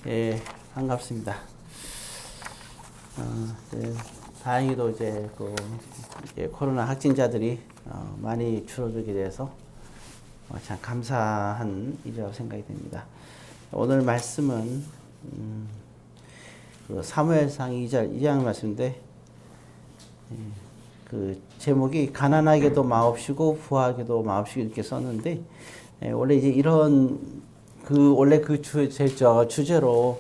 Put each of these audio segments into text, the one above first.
예, 반갑습니다. 다행히도 이제 코로나 확진자들이 많이 줄어들게 돼서 참 감사한 일이라고 생각이 됩니다. 오늘 말씀은 그 사무엘상 2장 말씀인데 그 제목이 가난하게도 마옵시고 부하게도 마옵시고 이렇게 썼는데 원래 이제 이런 원래 그 주제로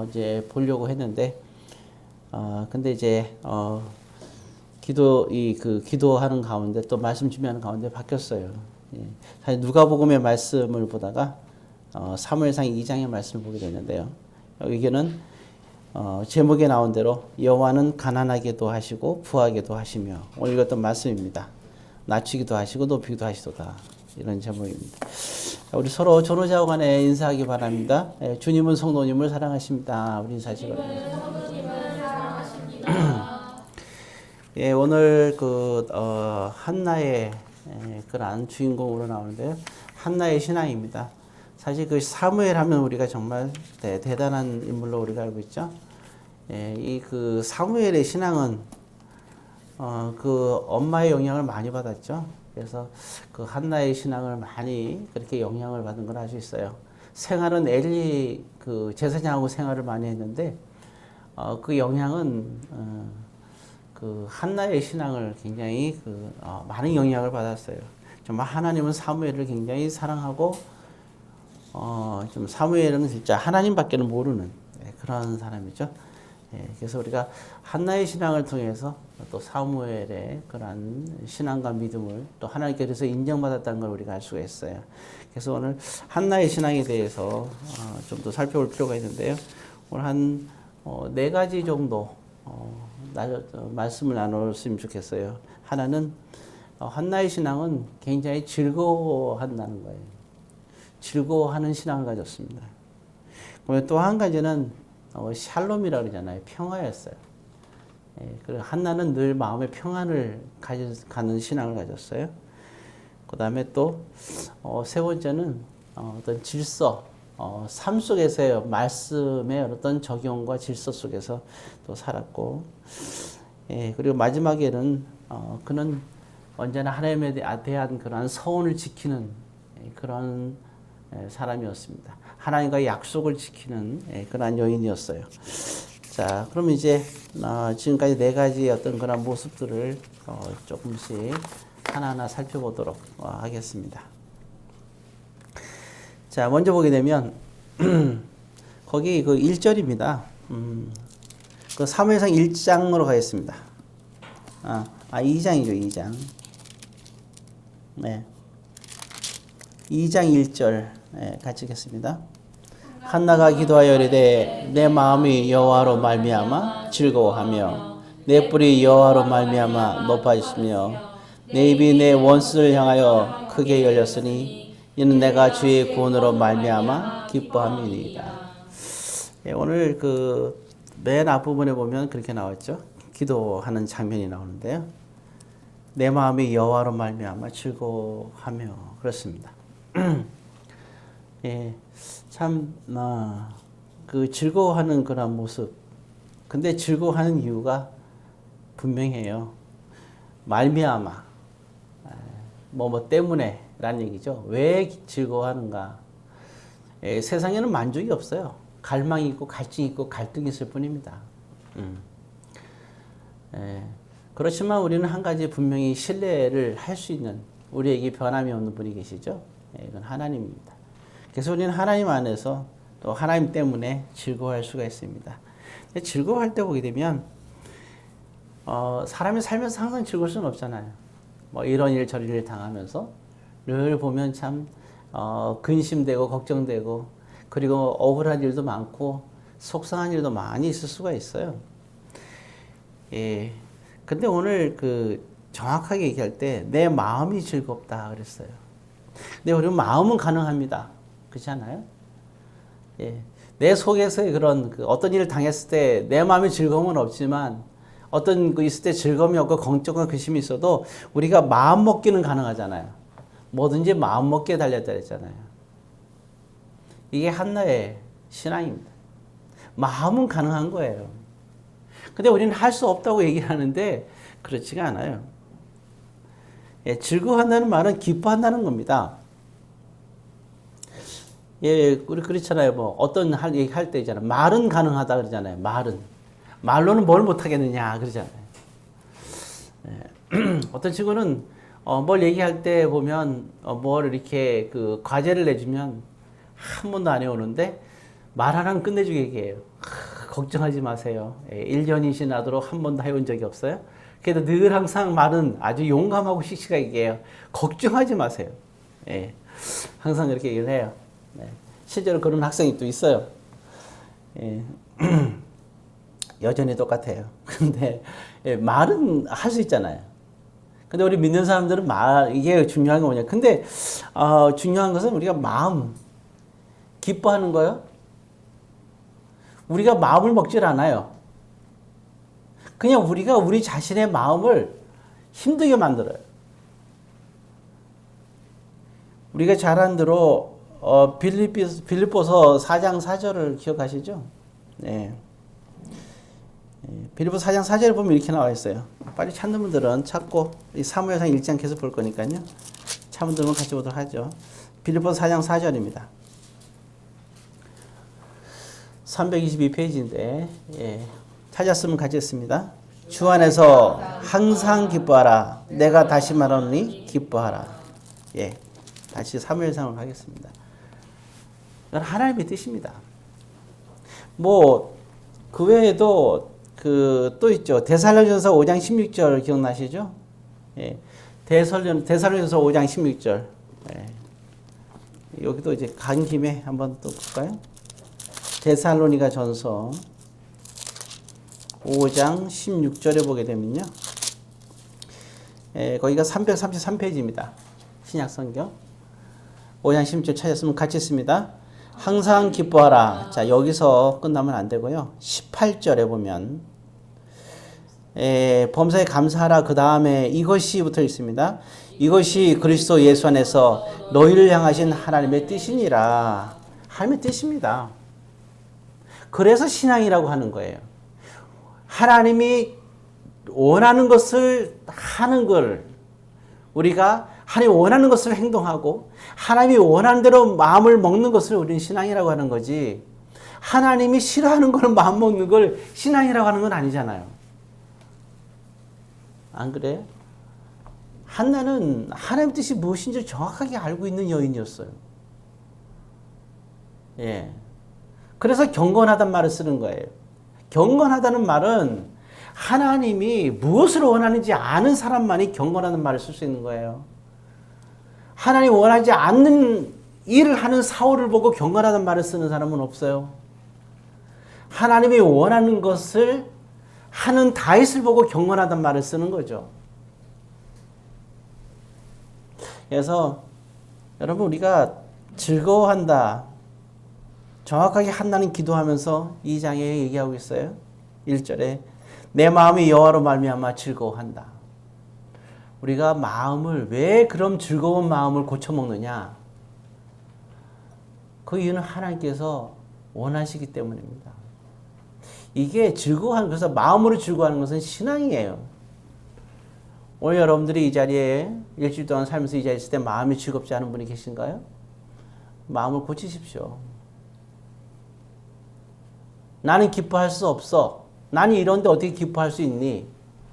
이제 보려고 했는데 근데 이제 기도하는 가운데 또 말씀 준비하는 가운데 바뀌었어요. 예. 사실 누가복음의 말씀을 보다가 사무엘상 2장의 말씀을 보게 됐는데요. 여기는 제목에 나온 대로 여호와는 가난하게도 하시고 부하게도 하시며 오늘 읽었던 말씀입니다. 낮추기도 하시고 높이기도 하시도다. 이런 제목입니다. 우리 서로 전후좌우 간에 인사하기 바랍니다. 주님은 성도님을 사랑하십니다. 우리 인사하시기 바랍니다. 예, 오늘 한나의 그런 주인공으로 나오는데요. 한나의 신앙입니다. 사실 그 사무엘 하면 우리가 정말 대단한 인물로 우리가 알고 있죠. 예, 이 사무엘의 신앙은 그 엄마의 영향을 많이 받았죠. 그래서 그 한나의 신앙을 많이 그렇게 영향을 받은 걸 알 수 있어요. 생활은 엘리 제사장하고 생활을 많이 했는데 그 영향은 그 한나의 신앙을 굉장히 많은 영향을 받았어요. 정말 하나님은 사무엘을 굉장히 사랑하고 좀 사무엘은 진짜 하나님밖에는 모르는 그런 사람이죠. 예, 그래서 우리가 한나의 신앙을 통해서 또 사무엘의 그런 신앙과 믿음을 또 하나님께서 인정받았다는 걸 우리가 알 수가 있어요. 그래서 오늘 한나의 신앙에 대해서 좀 더 살펴볼 필요가 있는데요. 오늘 한 4가지 정도 말씀을 나눴으면 좋겠어요. 하나는 한나의 신앙은 굉장히 즐거워한다는 거예요. 즐거워하는 신앙을 가졌습니다. 그러면 또 한 가지는 샬롬이라고 그러잖아요. 평화였어요. 예, 그리고 한나는 늘 마음의 평안을 가는 신앙을 가졌어요. 그 다음에 또 세 번째는 어떤 질서, 삶 속에서의 말씀의 어떤 적용과 질서 속에서 또 살았고, 예, 그리고 마지막에는 그는 언제나 하나님에 대한 그런 서원을 지키는 그런 사람이었습니다. 하나님과의 약속을 지키는 그러한 여인이었어요. 자, 그럼 이제 지금까지 4가지 어떤 그런 모습들을 조금씩 하나하나 살펴보도록 하겠습니다. 자, 먼저 보게 되면 거기 1절입니다. 그 사무엘상 1장으로 가겠습니다. 2장이죠, 2장. 네. 2장 1절 같이 읽겠습니다. 한나가 기도하여 이르되 내 마음이 여호와로 말미암아 즐거워하며 내 뿔이 여호와로 말미암아 높아지시며 내 입이 내 원수를 향하여 크게 열렸으니 이는 내가 주의 구원으로 말미암아 기뻐함이니이다. 오늘 맨 앞부분에 보면 그렇게 나왔죠. 기도하는 장면이 나오는데요. 내 마음이 여호와로 말미암아 즐거워하며 그렇습니다. 예, 참, 즐거워하는 그런 모습. 근데 즐거워하는 이유가 분명해요. 말미암아. 뭐 때문에 라는 얘기죠. 왜 즐거워하는가. 예, 세상에는 만족이 없어요. 갈망이 있고, 갈증이 있고, 갈등이 있을 뿐입니다. 예, 그렇지만 우리는 한 가지 분명히 신뢰를 할 수 있는, 우리에게 변함이 없는 분이 계시죠. 이건 하나님입니다. 그래서 우리는 하나님 안에서 또 하나님 때문에 즐거워할 수가 있습니다. 근데 즐거워할 때 보게 되면 사람이 살면서 항상 즐거울 수는 없잖아요. 뭐 이런 일 저런 일 당하면서 늘 보면 참 근심되고 걱정되고 그리고 억울한 일도 많고 속상한 일도 많이 있을 수가 있어요. 예. 근데 오늘 정확하게 얘기할 때 내 마음이 즐겁다 그랬어요. 근데 우리 마음은 가능합니다. 그렇지 않아요? 예. 내 속에서의 그런 어떤 일을 당했을 때 내 마음의 즐거움은 없지만 어떤 있을 때 즐거움이 없고 걱정과 근심이 있어도 우리가 마음 먹기는 가능하잖아요. 뭐든지 마음 먹기에 달렸다 그랬잖아요. 이게 한나의 신앙입니다. 마음은 가능한 거예요. 근데 우리는 할 수 없다고 얘기를 하는데 그렇지가 않아요. 예, 즐거워한다는 말은 기뻐한다는 겁니다. 예, 우리 그렇잖아요. 뭐 어떤 얘기할 때 있잖아요. 말은 가능하다 그러잖아요. 말로는 뭘 못하겠느냐 그러잖아요. 예. 어떤 친구는 뭘 얘기할 때 보면 뭘 이렇게 그 과제를 내주면 한 번도 안 해오는데 말 하나는 끝내주게 얘기해요. 걱정하지 마세요. 1년이 지나도록 한 번도 해온 적이 없어요. 그래도 늘 항상 말은 아주 용감하고 씩씩하게 얘기해요. 걱정하지 마세요. 예. 항상 그렇게 얘기를 해요. 네. 실제로 그런 학생이 또 있어요. 예. 여전히 똑같아요. 근데 예, 말은 할 수 있잖아요. 근데 우리 믿는 사람들은 이게 중요한 거 뭐냐. 근데 중요한 것은 우리가 마음, 기뻐하는 거요. 우리가 마음을 먹질 않아요. 그냥 우리가 우리 자신의 마음을 힘들게 만들어요. 우리가 잘 안 들어 빌립보서 4장 4절을 기억하시죠? 네. 빌립보서 4장 4절을 보면 이렇게 나와 있어요. 빨리 찾는 분들은 찾고 이 사무엘상 1장 계속 볼 거니까요. 찾는 분들은 같이 보도록 하죠. 빌립보서 4장 4절입니다. 322페이지인데 예, 찾았으면 같이 했습니다. 주 안에서 항상 기뻐하라. 내가 다시 말하노니 기뻐하라. 예, 다시 사무엘상으로 가겠습니다. 이건 하나님의 뜻입니다. 뭐 그 외에도 또 있죠. 데살로니가서 5장 16절 기억나시죠? 예, 데살로니가서 5장 16절. 예, 여기도 이제 간 김에 한번 또 볼까요? 데살로니가 전서 5장 16절에 보게 되면요. 거기가 333페이지입니다. 신약성경. 5장 16절 찾았으면 같이 있습니다. 항상 기뻐하라. 자, 여기서 끝나면 안 되고요. 18절에 보면 범사에 감사하라. 그 다음에 이것이 붙어 있습니다. 이것이 그리스도 예수 안에서 너희를 향하신 하나님의 뜻이니라. 하나님의 뜻입니다. 그래서 신앙이라고 하는 거예요. 하나님이 원하는 것을 하는 걸 우리가 하나님이 원하는 것을 행동하고 하나님이 원하는 대로 마음을 먹는 것을 우리는 신앙이라고 하는 거지, 하나님이 싫어하는 걸 마음 먹는 걸 신앙이라고 하는 건 아니잖아요. 안 그래? 한나는 하나님 뜻이 무엇인지 정확하게 알고 있는 여인이었어요. 예. 그래서 경건하단 말을 쓰는 거예요. 경건하다는 말은 하나님이 무엇을 원하는지 아는 사람만이 경건하다는 말을 쓸 수 있는 거예요. 하나님 원하지 않는 일을 하는 사울을 보고 경건하다는 말을 쓰는 사람은 없어요. 하나님이 원하는 것을 하는 다윗을 보고 경건하다는 말을 쓰는 거죠. 그래서 여러분, 우리가 즐거워한다. 정확하게 한나는 기도하면서 2장에 얘기하고 있어요. 1절에 내 마음이 여호와로 말미암아 즐거워한다. 우리가 마음을 왜 그럼 즐거운 마음을 고쳐먹느냐? 그 이유는 하나님께서 원하시기 때문입니다. 이게 그래서 마음으로 즐거워하는 것은 신앙이에요. 오늘 여러분들이 이 자리에 일주일 동안 살면서 이 자리에 있을 때 마음이 즐겁지 않은 분이 계신가요? 마음을 고치십시오. 나는 기뻐할 수 없어. 나는 이런데 어떻게 기뻐할 수 있니?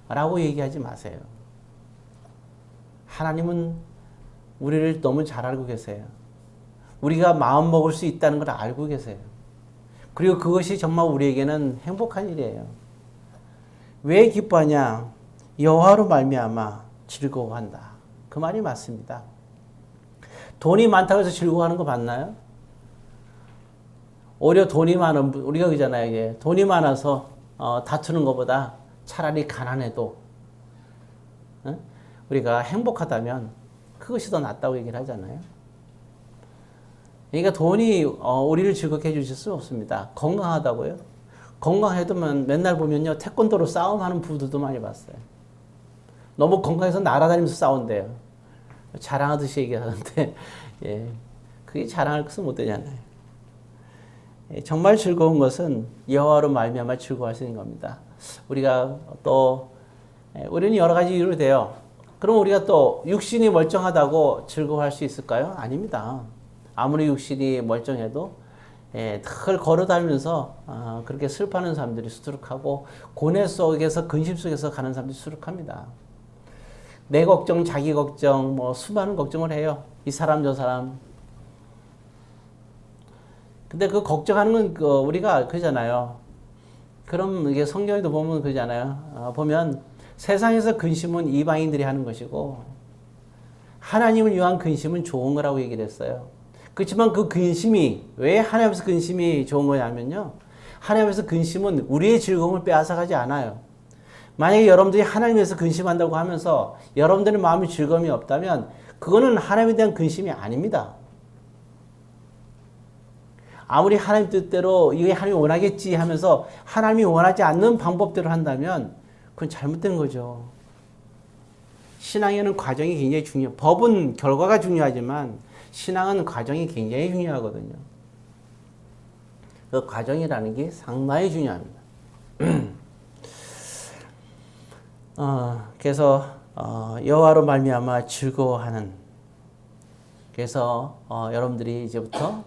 라고 얘기하지 마세요. 하나님은 우리를 너무 잘 알고 계세요. 우리가 마음 먹을 수 있다는 걸 알고 계세요. 그리고 그것이 정말 우리에게는 행복한 일이에요. 왜 기뻐하냐? 여호와로 말미암아 즐거워한다. 그 말이 맞습니다. 돈이 많다고 해서 즐거워하는 거 맞나요? 오히려 돈이 많은, 우리가 그러잖아요. 이게 돈이 많아서 다투는 것보다 차라리 가난해도 우리가 행복하다면 그것이 더 낫다고 얘기를 하잖아요. 그러니까 돈이 우리를 즐겁게 해주실 수 없습니다. 건강하다고요? 건강해도 맨날 보면요, 태권도로 싸움하는 부부들도 많이 봤어요. 너무 건강해서 날아다니면서 싸운대요. 자랑하듯이 얘기하는데 예, 그게 자랑할 것은 못 되잖아요. 정말 즐거운 것은 여호와로 말미암아 즐거워하시는 겁니다. 우리가 또 우리는 여러 가지 이유로 돼요. 그럼 우리가 또 육신이 멀쩡하다고 즐거워할 수 있을까요? 아닙니다. 아무리 육신이 멀쩡해도 늘 걸어다니면서 그렇게 슬퍼하는 사람들이 수두룩하고 고뇌 속에서 근심 속에서 가는 사람들이 수두룩합니다. 내 걱정, 자기 걱정, 뭐 수많은 걱정을 해요. 이 사람 저 사람. 근데 그 걱정하는 건 우리가 그잖아요. 그럼 이게 성경에도 보면 그잖아요. 보면 세상에서 근심은 이방인들이 하는 것이고 하나님을 위한 근심은 좋은 거라고 얘기를 했어요. 그렇지만 그 근심이 왜 하나님에서 근심이 좋은 거냐면요. 하나님에서 근심은 우리의 즐거움을 빼앗아가지 않아요. 만약에 여러분들이 하나님에서 근심한다고 하면서 여러분들의 마음이 즐거움이 없다면 그거는 하나님에 대한 근심이 아닙니다. 아무리 하나님 뜻대로 이게 하나님이 원하겠지 하면서 하나님이 원하지 않는 방법대로 한다면 그건 잘못된 거죠. 신앙에는 과정이 굉장히 중요해요. 법은 결과가 중요하지만 신앙은 과정이 굉장히 중요하거든요. 그 과정이라는 게 상당히 중요합니다. 그래서 여호와로 말미암아 즐거워하는. 그래서 여러분들이 이제부터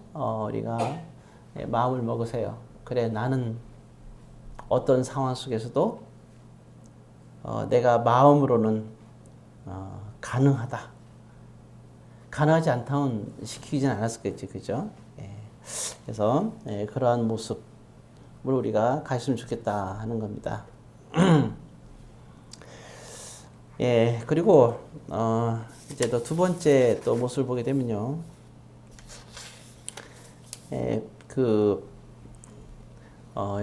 우리가 마음을 먹으세요. 그래, 나는 어떤 상황 속에서도 내가 마음으로는 가능하다. 가능하지 않다면 시키진 않았겠지, 그죠? 그래서 그러한 모습을 우리가 가졌으면 좋겠다 하는 겁니다. 그리고 이제 또 두 번째 또 모습을 보게 되면요,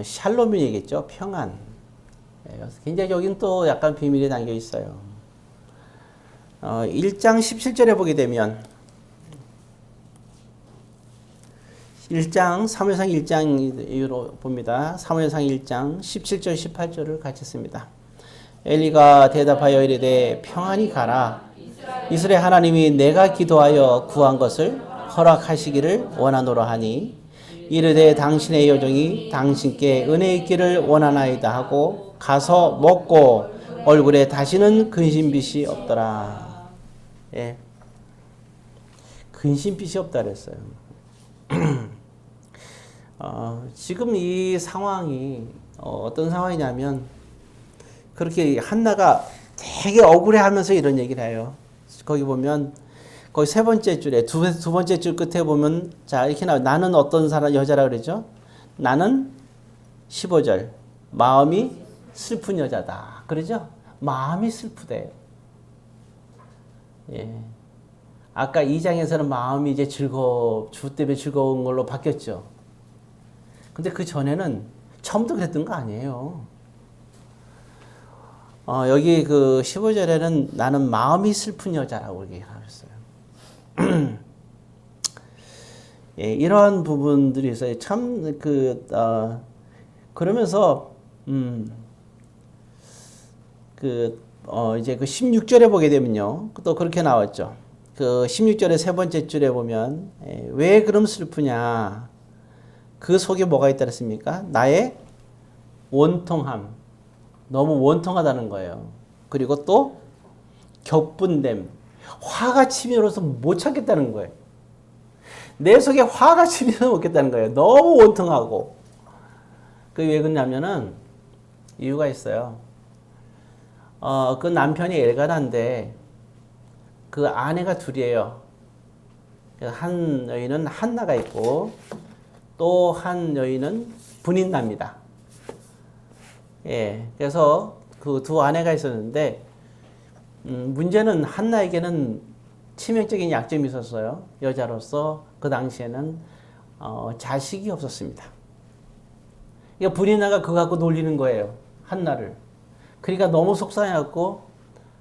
샬롬이 얘기했죠, 평안. 굉장히 여긴 또 약간 비밀이 담겨 있어요. 1장 17절에 보게 되면 1장 사무엘상 1장 이후로 봅니다. 사무엘상 1장 17절 18절을 같이 씁니다. 엘리가 대답하여 이르되 평안히 가라. 이스라엘 하나님이 내가 기도하여 구한 것을 허락하시기를 원하노라 하니 이르되 당신의 여종이 당신께 은혜 있기를 원하나이다 하고 가서 먹고 얼굴에 다시는 근심빛이 없더라. 근심빛이 없다 그랬어요. 지금 이 상황이 어떤 상황이냐면 그렇게 한나가 되게 억울해하면서 이런 얘기를 해요. 거기 보면 거기 세 번째 줄에 두 번째 줄 끝에 보면 자 이렇게 나와요. 나는 어떤 사람 여자라 그러죠? 나는 15절 마음이 슬픈 여자다. 그러죠? 마음이 슬프대. 아까 2장에서는 마음이 이제 주 때문에 즐거운 걸로 바뀌었죠. 근데 그 전에는 처음부터 그랬던 거 아니에요. 여기 그 15절에는 나는 마음이 슬픈 여자라고 얘기했어요. 이러한 부분들이 있어요. 참 그러면서 이제 그 16절에 보게 되면요. 또 그렇게 나왔죠. 그 16절의 세 번째 줄에 보면 왜 그럼 슬프냐? 그 속에 뭐가 있다 그랬습니까? 나의 원통함. 너무 원통하다는 거예요. 그리고 또 격분됨. 화가 치밀어서 못 참겠다는 거예요. 내 속에 화가 치밀어서 못 참겠다는 거예요. 너무 원통하고. 그게 왜 그러냐면은 이유가 있어요. 그 남편이 엘가나인데 그 아내가 둘이에요. 한 여인은 한나가 있고 또 한 여인은 브닌나입니다. 그래서 그 두 아내가 있었는데 문제는 한나에게는 치명적인 약점이 있었어요. 여자로서 그 당시에는 자식이 없었습니다. 그러니까 브닌나가 그거 갖고 놀리는 거예요. 한나를. 그러니까 너무 속상해갖고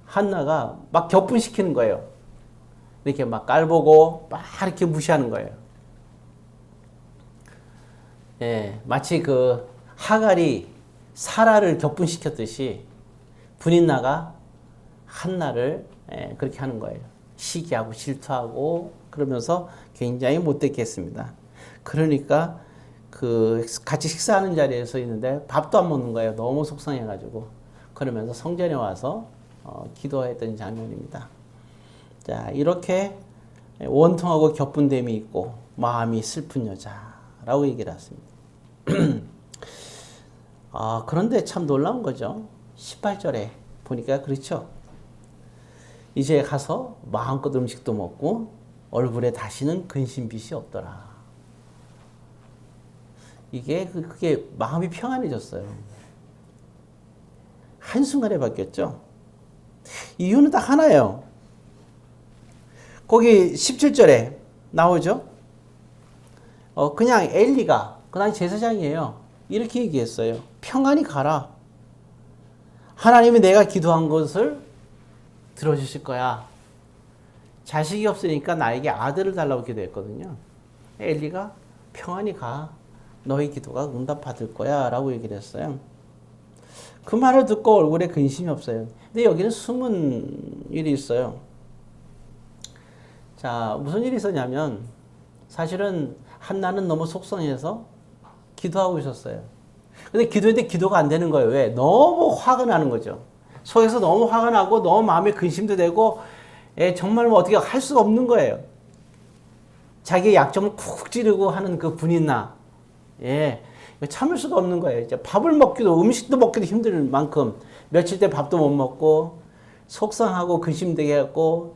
한나가 막 격분시키는 거예요. 이렇게 막 깔보고 막 이렇게 무시하는 거예요. 마치 그 하갈이 사라를 격분시켰듯이 브닌나가 한나를 그렇게 하는 거예요. 시기하고 질투하고 그러면서 굉장히 못되게 했습니다. 그러니까 그 같이 식사하는 자리에서 있는데 밥도 안 먹는 거예요. 너무 속상해가지고. 그러면서 성전에 와서 기도했던 장면입니다. 자, 이렇게 원통하고 격분됨이 있고 마음이 슬픈 여자라고 얘기를 했습니다. 그런데 참 놀라운 거죠. 18절에 보니까 그렇죠. 이제 가서 마음껏 음식도 먹고 얼굴에 다시는 근심빛이 없더라. 그게 마음이 평안해졌어요. 한순간에 바뀌었죠. 이유는 딱 하나예요. 거기 17절에 나오죠. 그냥 엘리가, 그 당시 제사장이에요. 이렇게 얘기했어요. 평안히 가라. 하나님이 내가 기도한 것을 들어주실 거야. 자식이 없으니까 나에게 아들을 달라고 기도했거든요. 엘리가 평안히 가. 너의 기도가 응답받을 거야. 라고 얘기를 했어요. 그 말을 듣고 얼굴에 근심이 없어요. 근데 여기는 숨은 일이 있어요. 자, 무슨 일이 있었냐면 사실은 한나는 너무 속상해서 기도하고 있었어요. 근데 기도했는데 기도가 안 되는 거예요. 왜? 너무 화가 나는 거죠. 속에서 너무 화가 나고 너무 마음에 근심도 되고 정말 뭐 어떻게 할 수가 없는 거예요. 자기의 약점을 쿡 찌르고 하는 그 분이 나. 참을 수가 없는 거예요. 이제 밥을 먹기도 음식도 먹기도 힘들 만큼 며칠째 밥도 못 먹고 속상하고 근심되게 했고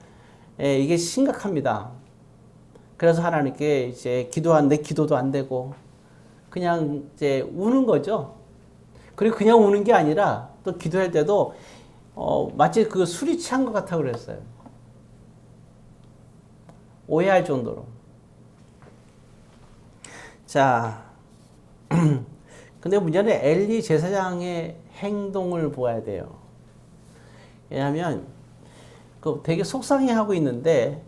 이게 심각합니다. 그래서 하나님께 이제 기도하는데 기도도 안 되고 그냥 이제 우는 거죠. 그리고 그냥 우는 게 아니라 또 기도할 때도 마치 그 술이 취한 것 같아 그랬어요. 오해할 정도로. 자, 근데 문제는 엘리 제사장의 행동을 보아야 돼요. 왜냐하면 되게 속상해하고 있는데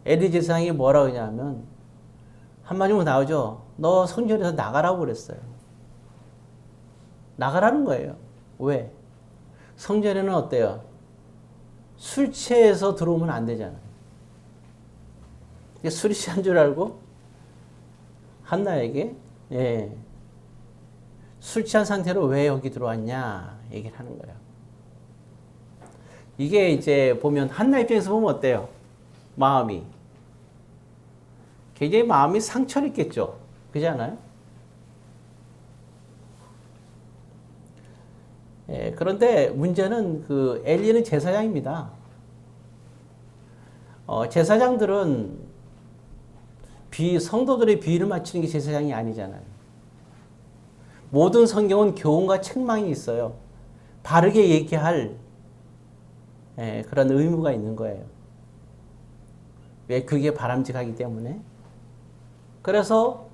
엘리 제사장이 뭐라고 하냐면 한마디로 나오죠. 너 성전에서 나가라고 그랬어요. 나가라는 거예요. 왜? 성전에는 어때요? 술 취해서 들어오면 안 되잖아요. 술이 취한 줄 알고 한나에게 술 취한 상태로 왜 여기 들어왔냐 얘기를 하는 거예요. 이게 이제 보면 한나 입장에서 보면 어때요? 마음이 굉장히 마음이 상처를 입겠죠. 그렇지 않아요? 그런데 문제는 그 엘리는 제사장입니다. 제사장들은 성도들의 비위를 맞추는 게 제사장이 아니잖아요. 모든 성경은 교훈과 책망이 있어요. 바르게 얘기할 그런 의무가 있는 거예요. 왜? 그게 바람직하기 때문에. 그래서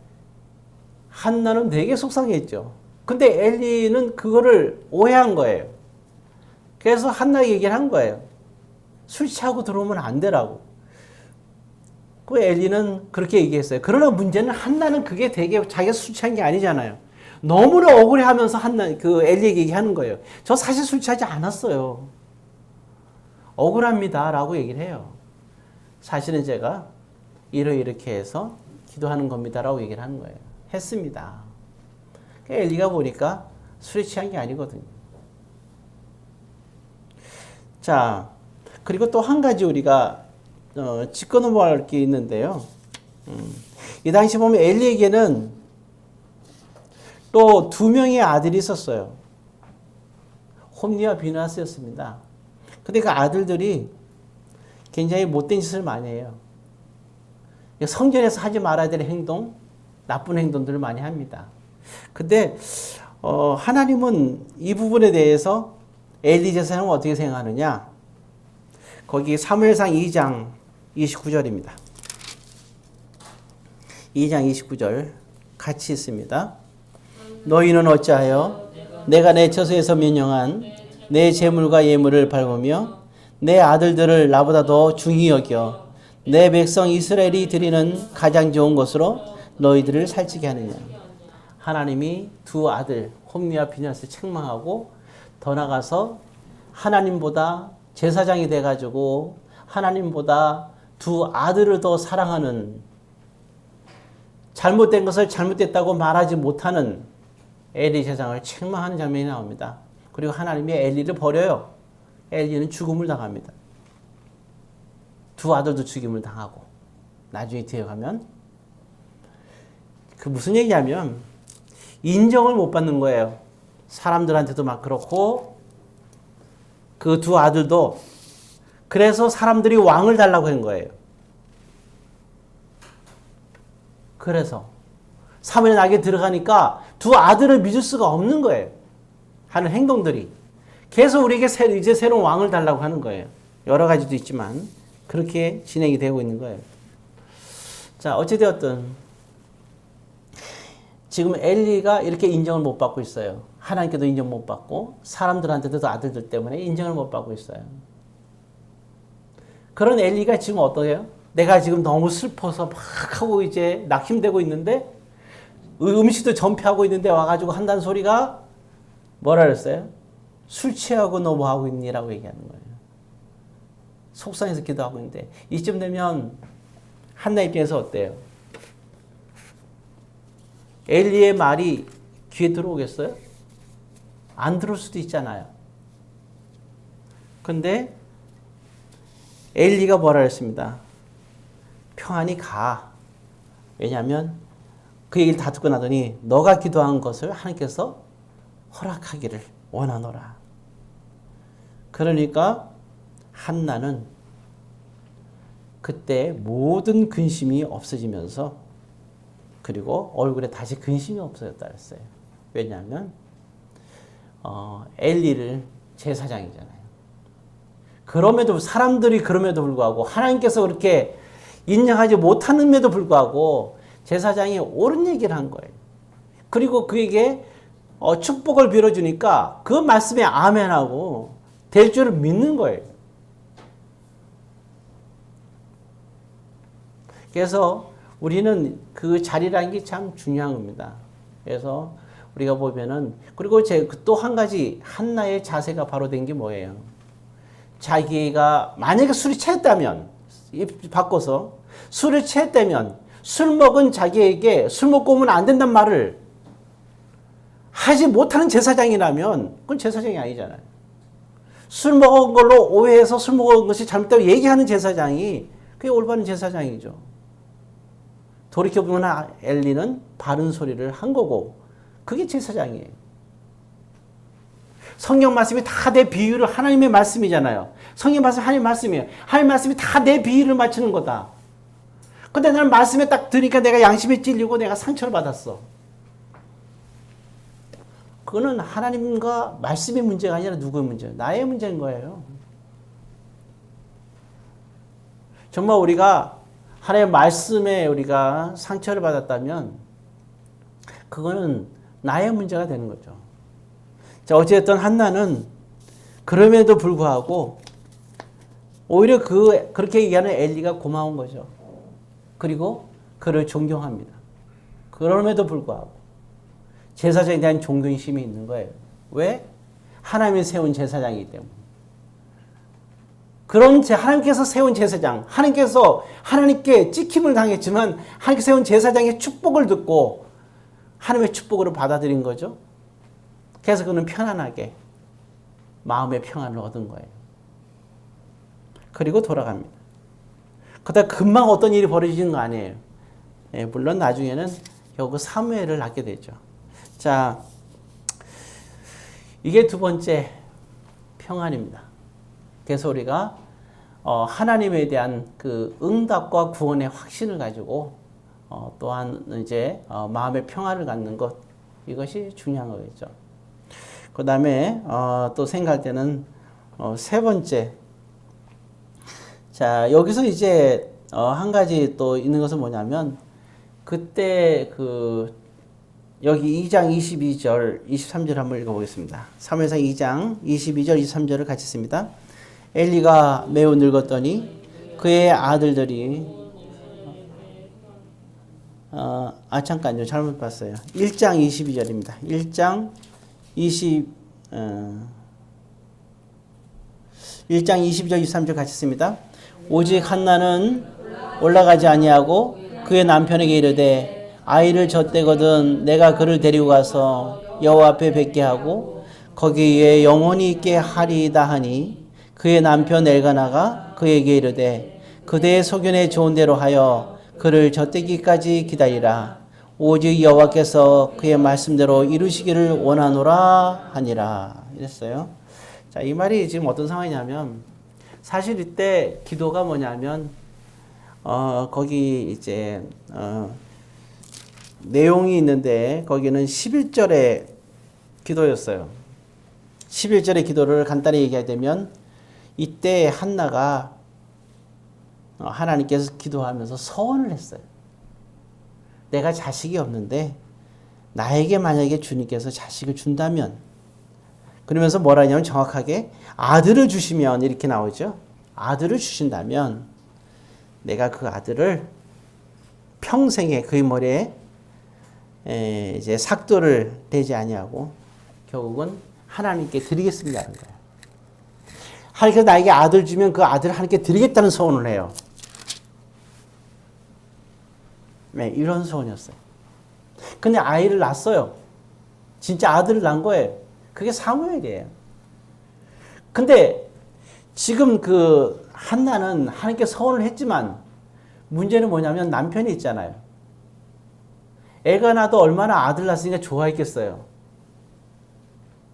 한나는 되게 속상했죠. 근데 엘리는 그거를 오해한 거예요. 그래서 한나에게 얘기를 한 거예요. 술 취하고 들어오면 안 되라고. 그 엘리는 그렇게 얘기했어요. 그러나 문제는 한나는 그게 되게 자기가 술 취한 게 아니잖아요. 너무나 억울해하면서 엘리에게 얘기하는 거예요. 저 사실 술 취하지 않았어요. 억울합니다. 라고 얘기를 해요. 사실은 제가 이렇게 해서 기도하는 겁니다. 라고 얘기를 하는 거예요. 했습니다. 엘리가 보니까 술에 취한 게 아니거든요. 자, 그리고 또 한 가지 우리가 짚고 넘어갈 게 있는데요. 이 당시 보면 엘리에게는 또 두 명의 아들이 있었어요. 홈리와 비느하스였습니다. 근데 그 아들들이 굉장히 못된 짓을 많이 해요. 성전에서 하지 말아야 될 행동, 나쁜 행동들을 많이 합니다. 근데 하나님은 이 부분에 대해서 엘리 제사장은 어떻게 생각하느냐? 거기 사무엘상 2장 29절입니다. 2장 29절 같이 있습니다. 너희는 어찌하여 내가 내 처소에서 면령한 내 재물과 예물을 밟으며 내 아들들을 나보다 더 중히 여겨 내 백성 이스라엘이 드리는 가장 좋은 것으로 너희들을 살찌게 하느냐. 하나님이 두 아들 홈리와 비느하스를 책망하고 더 나가서 하나님보다 제사장이 돼가지고 하나님보다 두 아들을 더 사랑하는 잘못된 것을 잘못됐다고 말하지 못하는 엘리 제사장을 책망하는 장면이 나옵니다. 그리고 하나님이 엘리를 버려요. 엘리는 죽음을 당합니다. 두 아들도 죽임을 당하고 나중에 뒤에 가면 그 무슨 얘기냐면 인정을 못 받는 거예요. 사람들한테도 막 그렇고 그 두 아들도. 그래서 사람들이 왕을 달라고 한 거예요. 그래서 사무엘 낙에 들어가니까 두 아들을 믿을 수가 없는 거예요. 하는 행동들이. 계속 우리에게 이제 새로운 왕을 달라고 하는 거예요. 여러 가지도 있지만 그렇게 진행이 되고 있는 거예요. 자, 어찌되었든 지금 엘리가 이렇게 인정을 못 받고 있어요. 하나님께도 인정 못 받고 사람들한테도 아들들 때문에 인정을 못 받고 있어요. 그런 엘리가 지금 어떠해요? 내가 지금 너무 슬퍼서 막 하고 이제 낙심되고 있는데 음식도 전폐하고 있는데 와가지고 한다는 소리가 뭐라 그랬어요? 술 취하고 너 뭐 하고 있니라고 얘기하는 거예요. 속상해서 기도하고 있는데 이쯤 되면 한나 입장에서 어때요? 엘리의 말이 귀에 들어오겠어요? 안 들어올 수도 있잖아요. 근데 엘리가 뭐라 했습니다. 평안히 가. 왜냐하면 그 얘기를 다 듣고 나더니 너가 기도한 것을 하나님께서 허락하기를 원하노라. 그러니까 한나는 그때 모든 근심이 없어지면서 그리고 얼굴에 다시 근심이 없어졌다 그랬어요. 왜냐하면 엘리를 제사장이잖아요. 그럼에도 사람들이 그럼에도 불구하고 하나님께서 그렇게 인정하지 못하는데도 불구하고 제사장이 옳은 얘기를 한 거예요. 그리고 그에게 축복을 빌어주니까 그 말씀에 아멘하고 될 줄을 믿는 거예요. 그래서 우리는 그 자리라는 게 참 중요한 겁니다. 그래서 우리가 보면은 그리고 또 한 가지 한나의 자세가 바로 된 게 뭐예요? 자기가 만약에 술이 취했다면 바꿔서 술을 취했다면 술 먹은 자기에게 술 먹고 오면 안 된단 말을 하지 못하는 제사장이라면 그건 제사장이 아니잖아요. 술 먹은 걸로 오해해서 술 먹은 것이 잘못되고 얘기하는 제사장이 그게 올바른 제사장이죠. 돌이켜보면 엘리는 바른 소리를 한 거고 그게 제사장이에요. 성경 말씀이 다 내 비유를 하나님의 말씀이잖아요. 성경 말씀 하나님의 말씀이에요. 하나님의 말씀이 다 내 비유를 맞추는 거다. 근데 나는 말씀에 딱 들으니까 내가 양심에 찔리고 내가 상처를 받았어. 그거는 하나님과 말씀의 문제가 아니라 누구의 문제예요? 나의 문제인 거예요. 정말 우리가 하나님의 말씀에 우리가 상처를 받았다면 그거는 나의 문제가 되는 거죠. 자, 어쨌든 한나는 그럼에도 불구하고 오히려 그렇게 얘기하는 엘리가 고마운 거죠. 그리고 그를 존경합니다. 그럼에도 불구하고 제사장에 대한 존경심이 있는 거예요. 왜? 하나님이 세운 제사장이기 때문에. 그런 하나님께서 세운 제사장, 하나님께 찍힘을 당했지만 하나님께 세운 제사장의 축복을 듣고 하나님의 축복으로 받아들인 거죠. 그래서 그는 편안하게 마음의 평안을 얻은 거예요. 그리고 돌아갑니다. 그러다 금방 어떤 일이 벌어지는 거 아니에요. 예, 물론 나중에는 결국 사무엘을 낳게 되죠. 자, 이게 두 번째 평안입니다. 그래서 우리가 하나님에 대한 그 응답과 구원의 확신을 가지고 또한 이제 마음의 평안을 갖는 것, 이것이 중요한 거겠죠. 그 다음에 또 생각할 때는 세 번째, 자 여기서 이제 한 가지 또 있는 것은 뭐냐면 그때 여기 2장 22절 23절 한번 읽어보겠습니다. 사무엘상 2장 22절 23절을 같이 씁니다. 엘리가 매우 늙었더니 그의 아들들이 잠깐요, 잘못 봤어요. 1장 22절입니다. 1장 22절 23절 같이 씁니다. 오직 한나는 올라가지 아니하고 그의 남편에게 이르되 아이를 젖대거든 내가 그를 데리고 가서 여호와 앞에 뵙게 하고 거기에 영원히 있게 하리이다 하니 그의 남편 엘가나가 그에게 이르되 그대의 소견에 좋은 대로 하여 그를 젖대기까지 기다리라. 오직 여호와께서 그의 말씀대로 이루시기를 원하노라 하니라. 이랬어요. 자, 이 말이 지금 어떤 상황이냐면 사실 이때 기도가 뭐냐면 거기 이제 내용이 있는데 거기는 11절의 기도였어요. 11절의 기도를 간단히 얘기하자면 이때 한나가 하나님께서 기도하면서 서원을 했어요. 내가 자식이 없는데 나에게 만약에 주님께서 자식을 준다면, 그러면서 뭐라 하냐면 정확하게 아들을 주시면 이렇게 나오죠. 아들을 주신다면 내가 그 아들을 평생에 그의 머리에 이제 삭도를 대지 아니하고 결국은 하나님께 드리겠습니다는 거예요. 하나님께서 나에게 아들 주면 그 아들을 하나님께 드리겠다는 소원을 해요. 네, 이런 소원이었어요. 근데 아이를 낳았어요. 진짜 아들을 낳은 거예요. 그게 사무엘이에요. 근데 지금 그 한나는 하나님께 서원을 했지만 문제는 뭐냐면 남편이 있잖아요. 애가 나도 얼마나 아들 낳았으니까 좋아했겠어요.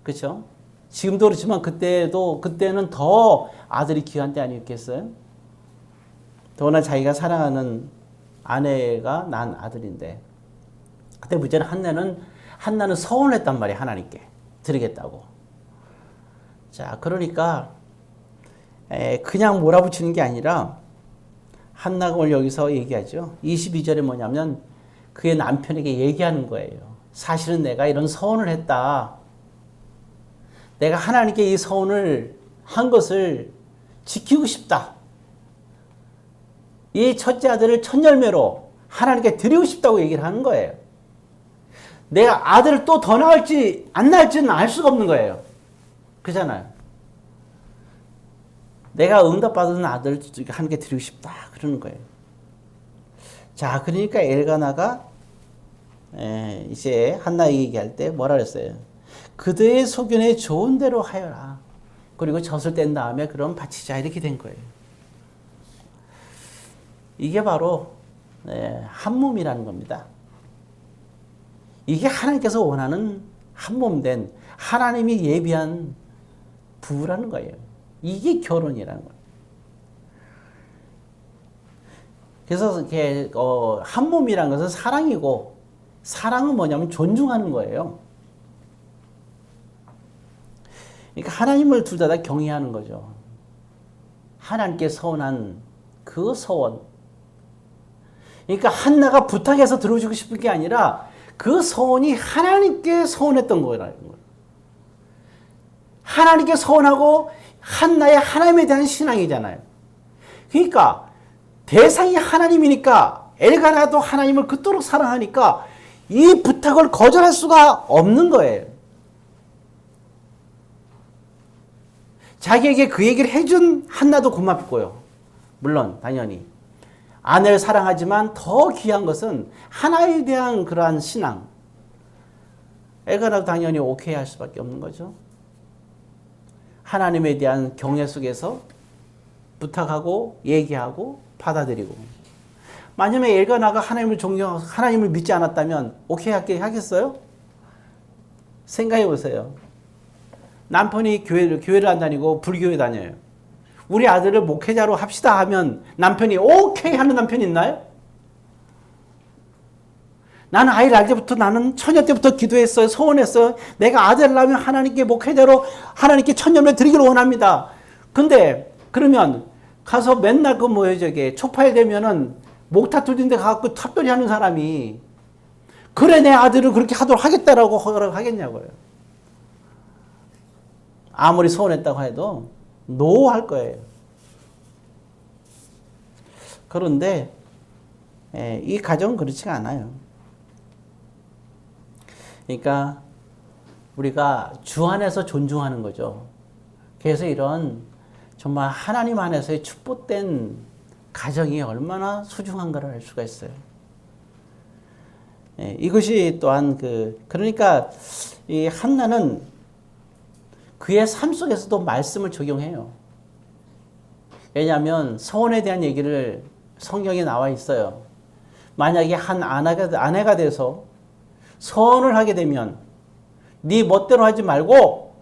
그렇죠? 지금도 그렇지만 그때는 더 아들이 귀한 때 아니었겠어요? 더구나 자기가 사랑하는 아내가 낳은 아들인데, 그때 문제는 한나는 서원했단 말이에요. 하나님께 드리겠다고. 자, 그러니까 그냥 몰아붙이는 게 아니라 한나가 오늘 여기서 얘기하죠. 22절에 뭐냐면 그의 남편에게 얘기하는 거예요. 사실은 내가 이런 서원을 했다. 내가 하나님께 이 서원을 한 것을 지키고 싶다. 이 첫째 아들을 첫 열매로 하나님께 드리고 싶다고 얘기를 하는 거예요. 내가 아들을 또 더 낳을지 안 낳을지는 알 수가 없는 거예요. 그잖아요. 내가 응답받은 아들을 하나님께 드리고 싶다. 그러는 거예요. 자, 그러니까 엘가나가 이제 한나에게 얘기할 때 뭐라 그랬어요? 그대의 소견에 좋은 대로 하여라. 그리고 젖을 뗀 다음에 그럼 바치자. 이렇게 된 거예요. 이게 바로 한 몸이라는 겁니다. 이게 하나님께서 원하는 한 몸 된 하나님이 예비한 부부라는 거예요. 이게 결혼이라는 거예요. 그래서 이렇게 한 몸이라는 것은 사랑이고, 사랑은 뭐냐면 존중하는 거예요. 그러니까 하나님을 둘 다 경외하는 거죠. 하나님께 서원한 그 서원. 그러니까 한나가 부탁해서 들어주고 싶은 게 아니라 그 서원이 하나님께 서원했던 거라는 거예요. 하나님께 서원하고 한나의 하나님에 대한 신앙이잖아요. 그러니까 대상이 하나님이니까 엘가나도 하나님을 그토록 사랑하니까 이 부탁을 거절할 수가 없는 거예요. 자기에게 그 얘기를 해준 한나도 고맙고요. 물론 당연히 아내를 사랑하지만 더 귀한 것은 하나에 대한 그러한 신앙. 엘가나도 당연히 오케이 할 수밖에 없는 거죠. 하나님에 대한 경외 속에서 부탁하고 얘기하고 받아들이고. 만약에 엘가나가 하나님을 믿지 않았다면 오케이 하겠어요? 생각해 보세요. 남편이 교회를 안 다니고 불교에 다녀요. 우리 아들을 목회자로 합시다 하면 남편이 오케이 하는 남편이 있나요? 나는 아이를 낳을 때부터 나는 처녀 때부터 기도했어요. 소원했어요. 내가 아들을 낳으면 하나님께 목회자로 하나님께 천년을 드리기를 원합니다. 근데 그러면 가서 맨날 초파일 되면은 목타투진 데 가서 탑돌이 하는 사람이 그래 내 아들을 그렇게 하도록 하겠다라고 허락하겠냐고요. 아무리 소원했다고 해도 노 할 거예요. 그런데 이 가정은 그렇지가 않아요. 그러니까 우리가 주 안에서 존중하는 거죠. 그래서 이런 정말 하나님 안에서의 축복된 가정이 얼마나 소중한가를 알 수가 있어요. 예, 이것이 또한 그러니까 이 한나는 그의 삶 속에서도 말씀을 적용해요. 왜냐하면 서원에 대한 얘기를 성경에 나와 있어요. 만약에 한 아내가 돼서 서원을 하게 되면 네 멋대로 하지 말고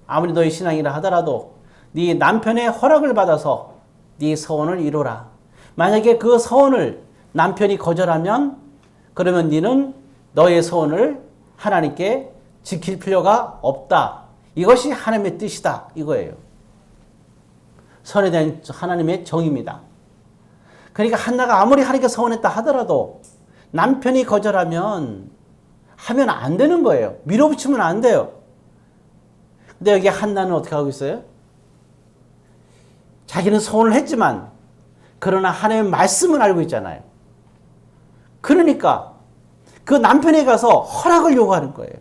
아무리 너의 신앙이라 하더라도 네 남편의 허락을 받아서 네 서원을 이루라. 만약에 그 서원을 남편이 거절하면 그러면 너는 너의 서원을 하나님께 지킬 필요가 없다. 이것이 하나님의 뜻이다. 이거예요. 선에 대한 하나님의 정의입니다. 그러니까 한나가 아무리 하나님께 서원했다 하더라도 남편이 거절하면 하면 안 되는 거예요. 밀어붙이면 안 돼요. 근데 여기 한나는 어떻게 하고 있어요? 자기는 서원을 했지만 그러나 하나님의 말씀을 알고 있잖아요. 그러니까 그 남편에 가서 허락을 요구하는 거예요.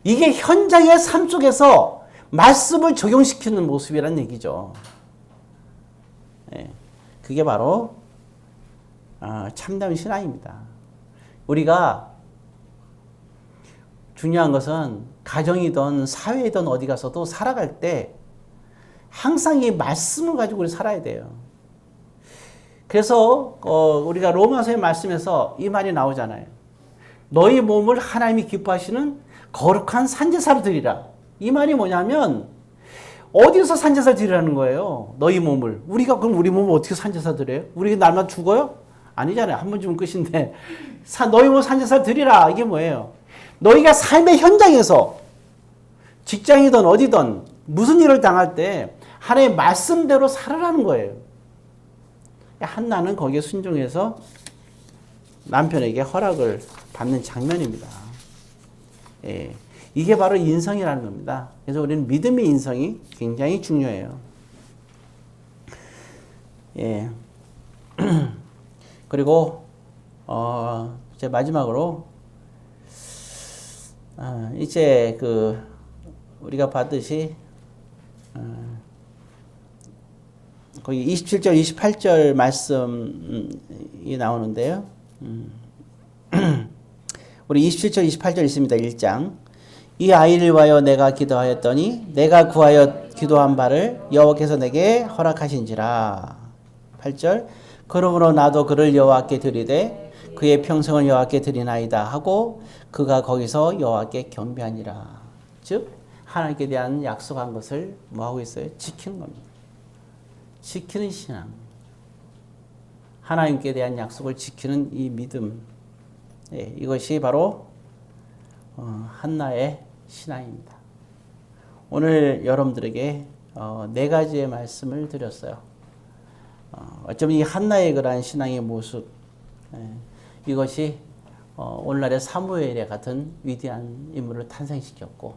이게 현장의 삶 속에서 말씀을 적용시키는 모습이란 얘기죠. 네, 그게 바로 참다운 신앙입니다. 우리가 중요한 것은 가정이든 사회이든 어디 가서도 살아갈 때 항상 이 말씀을 가지고 우리 살아야 돼요. 그래서 우리가 로마서의 말씀에서 이 말이 나오잖아요. 너희 몸을 하나님이 기뻐하시는 거룩한 산제사로 드리라. 이 말이 뭐냐면 어디서 산제사 드리라는 거예요. 너희 몸을. 우리가 그럼 우리 몸을 어떻게 산제사 드려요? 우리 날마다 죽어요? 아니잖아요. 한 번 죽으면 끝인데 너희 몸을 산제사 드리라. 이게 뭐예요? 너희가 삶의 현장에서 직장이든 어디든 무슨 일을 당할 때 하나님의 말씀대로 살아라는 거예요. 한나는 거기에 순종해서 남편에게 허락을 받는 장면입니다. 예, 이게 바로 인성이라는 겁니다. 그래서 우리는 믿음의 인성이 굉장히 중요해요. 예. 그리고 이제 마지막으로 이제 우리가 봤듯이 거기 27절, 28절 말씀이 나오는데요. 우리 27절, 28절 있습니다. 1장. 이 아이를 위하여 내가 기도하였더니 내가 구하여 기도한 바를 여호와께서 내게 허락하신지라. 8절. 그러므로 나도 그를 여호와께 드리되 그의 평생을 여호와께 드리나이다 하고 그가 거기서 여호와께 경배하니라. 즉 하나님께 대한 약속한 것을 뭐하고 있어요? 지키는 겁니다. 지키는 신앙. 하나님께 대한 약속을 지키는 이 믿음. 예, 이것이 바로 한나의 신앙입니다. 오늘 여러분들에게 네 가지의 말씀을 드렸어요. 어쩌면 이 한나의 그러한 신앙의 모습, 이것이 오늘날의 사무엘의 같은 위대한 인물을 탄생시켰고,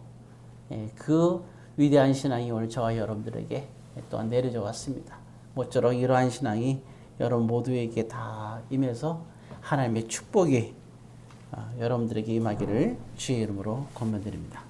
그 위대한 신앙이 오늘 저와 여러분들에게 또한 내려져 왔습니다. 모쪼록 이러한 신앙이 여러분 모두에게 다 임해서 하나님의 축복이 여러분들에게 임하기를 주의 이름으로 권면드립니다.